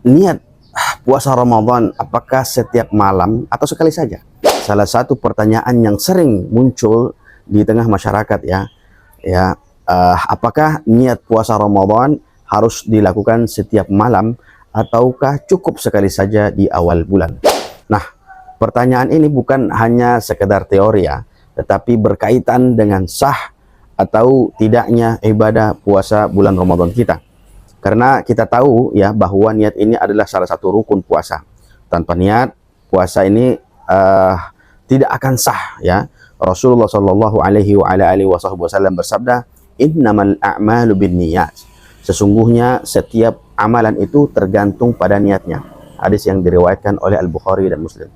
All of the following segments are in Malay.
Niat puasa Ramadan apakah setiap malam atau sekali saja? Salah satu pertanyaan yang sering muncul di tengah masyarakat apakah niat puasa Ramadan harus dilakukan setiap malam ataukah cukup sekali saja di awal bulan? Nah, pertanyaan ini bukan hanya sekedar teori tetapi berkaitan dengan sah atau tidaknya ibadah puasa bulan Ramadan kita. Karena kita tahu bahwa niat ini adalah salah satu rukun puasa. Tanpa niat, puasa ini tidak akan sah Rasulullah Shallallahu Alaihi Wasallam bersabda, "Innamal a'malu binniyat." Sesungguhnya setiap amalan itu tergantung pada niatnya. Hadis yang diriwayatkan oleh Al-Bukhari dan Muslim.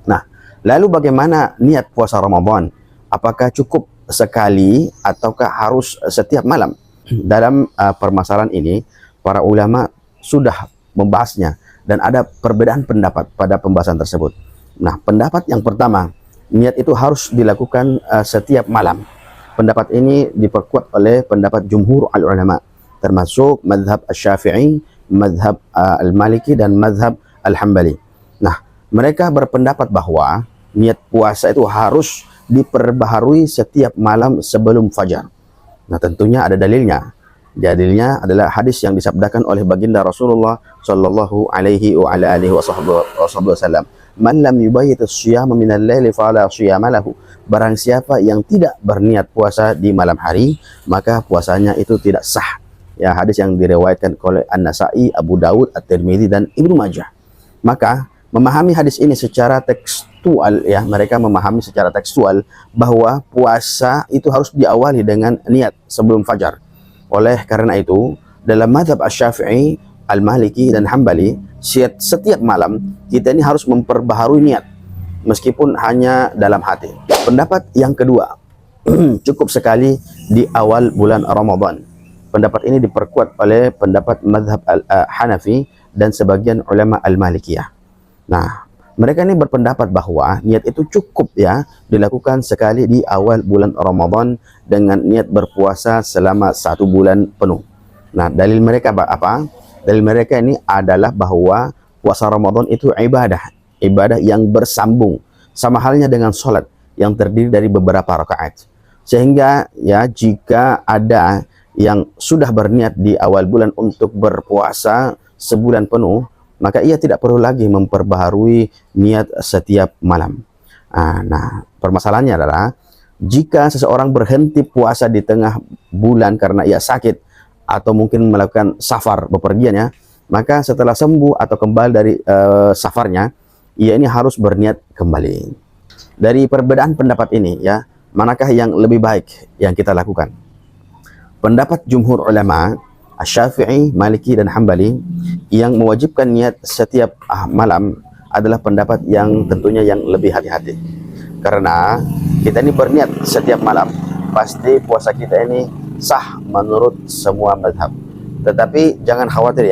Nah, lalu bagaimana niat puasa Ramadan? Apakah cukup sekali ataukah harus setiap malam? Dalam permasalahan ini, para ulama sudah membahasnya dan ada perbedaan pendapat pada pembahasan tersebut. Nah, pendapat yang pertama, niat itu harus dilakukan setiap malam. Pendapat ini diperkuat oleh pendapat jumhur al-ulama, termasuk mazhab Asy-Syafi'i, mazhab Al-Maliki dan mazhab Al-Hambali. Nah, mereka berpendapat bahwa niat puasa itu harus diperbaharui setiap malam sebelum fajar. Nah, tentunya ada dalilnya. Dalilnya adalah hadis yang disabdakan oleh baginda Rasulullah Shallallahu Alaihi Wasallam. Man lam yubayyit as-siyama min al-laili fala siyama lahu. Barang siapa yang tidak berniat puasa di malam hari, maka puasanya itu tidak sah. Ya, hadis yang diriwayatkan oleh An-Nasa'i, Abu Dawud, At-Tirmidzi dan Ibnu Majah. Maka memahami hadis ini secara tekstual, mereka memahami secara tekstual bahwa puasa itu harus diawali dengan niat sebelum fajar. Oleh karena itu, dalam mazhab Asy-Syafi'i, Al-Maliki dan Hambali, setiap malam kita ini harus memperbaharui niat meskipun hanya dalam hati. Pendapat yang kedua, cukup sekali di awal bulan Ramadan. Pendapat ini diperkuat oleh pendapat mazhab Hanafi dan sebagian ulama Al-Malikiyah. Nah, mereka ini berpendapat bahwa niat itu cukup dilakukan sekali di awal bulan Ramadan dengan niat berpuasa selama 1 bulan penuh. Nah, dalil mereka apa? Dalil mereka ini adalah bahwa puasa Ramadan itu ibadah yang bersambung, sama halnya dengan sholat yang terdiri dari beberapa rakaat. Sehingga jika ada yang sudah berniat di awal bulan untuk berpuasa sebulan penuh, maka ia tidak perlu lagi memperbaharui niat setiap malam. Nah, permasalahannya adalah jika seseorang berhenti puasa di tengah bulan karena ia sakit atau mungkin melakukan safar bepergian maka setelah sembuh atau kembali dari safarnya, ia ini harus berniat kembali. Dari perbedaan pendapat ini manakah yang lebih baik yang kita lakukan? Pendapat jumhur ulama Asy-Syafi'i, Maliki dan Hambali yang mewajibkan niat setiap malam adalah pendapat yang tentunya yang lebih hati-hati. Karena kita ini berniat setiap malam, pasti puasa kita ini sah menurut semua mazhab. Tetapi jangan khawatir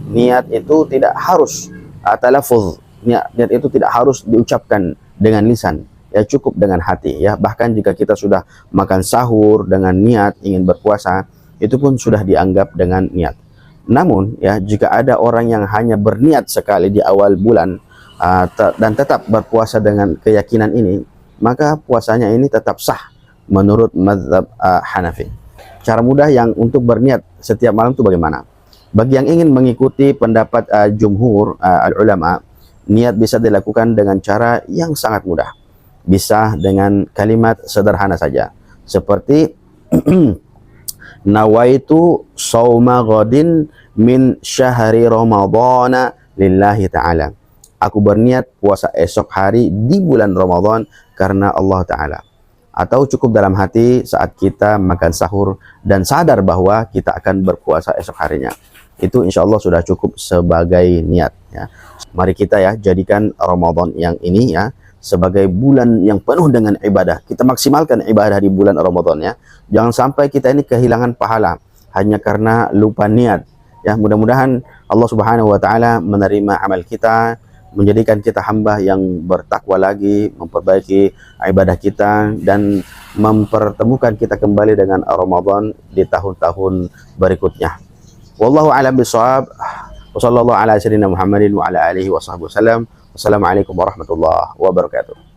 niat itu tidak harus talaffuz. Niat itu tidak harus diucapkan dengan lisan. Cukup dengan hati Bahkan jika kita sudah makan sahur dengan niat ingin berpuasa, itu pun sudah dianggap dengan niat. Namun jika ada orang yang hanya berniat sekali di awal bulan dan tetap berpuasa dengan keyakinan ini, maka puasanya ini tetap sah menurut mazhab Hanafi. Cara mudah yang untuk berniat setiap malam itu bagaimana? Bagi yang ingin mengikuti pendapat jumhur al-ulama, niat bisa dilakukan dengan cara yang sangat mudah. Bisa dengan kalimat sederhana saja, seperti nawaitu shauma ghadin min syahri ramadhana lillahi ta'ala. Aku berniat puasa esok hari di bulan Ramadan karena Allah Ta'ala. Atau cukup dalam hati saat kita makan sahur dan sadar bahwa kita akan berpuasa esok harinya. Itu insya Allah sudah cukup sebagai niat Mari kita jadikan Ramadan yang ini sebagai bulan yang penuh dengan ibadah. Kita maksimalkan ibadah di bulan Ramadan Jangan sampai kita ini kehilangan pahala hanya karena lupa niat. Mudah-mudahan Allah Subhanahu wa taala menerima amal kita, menjadikan kita hamba yang bertakwa lagi, memperbaiki ibadah kita dan mempertemukan kita kembali dengan Ramadan di tahun-tahun berikutnya. Wallahu a'lam bishawab. Wassalamualaikum warahmatullahi wabarakatuh.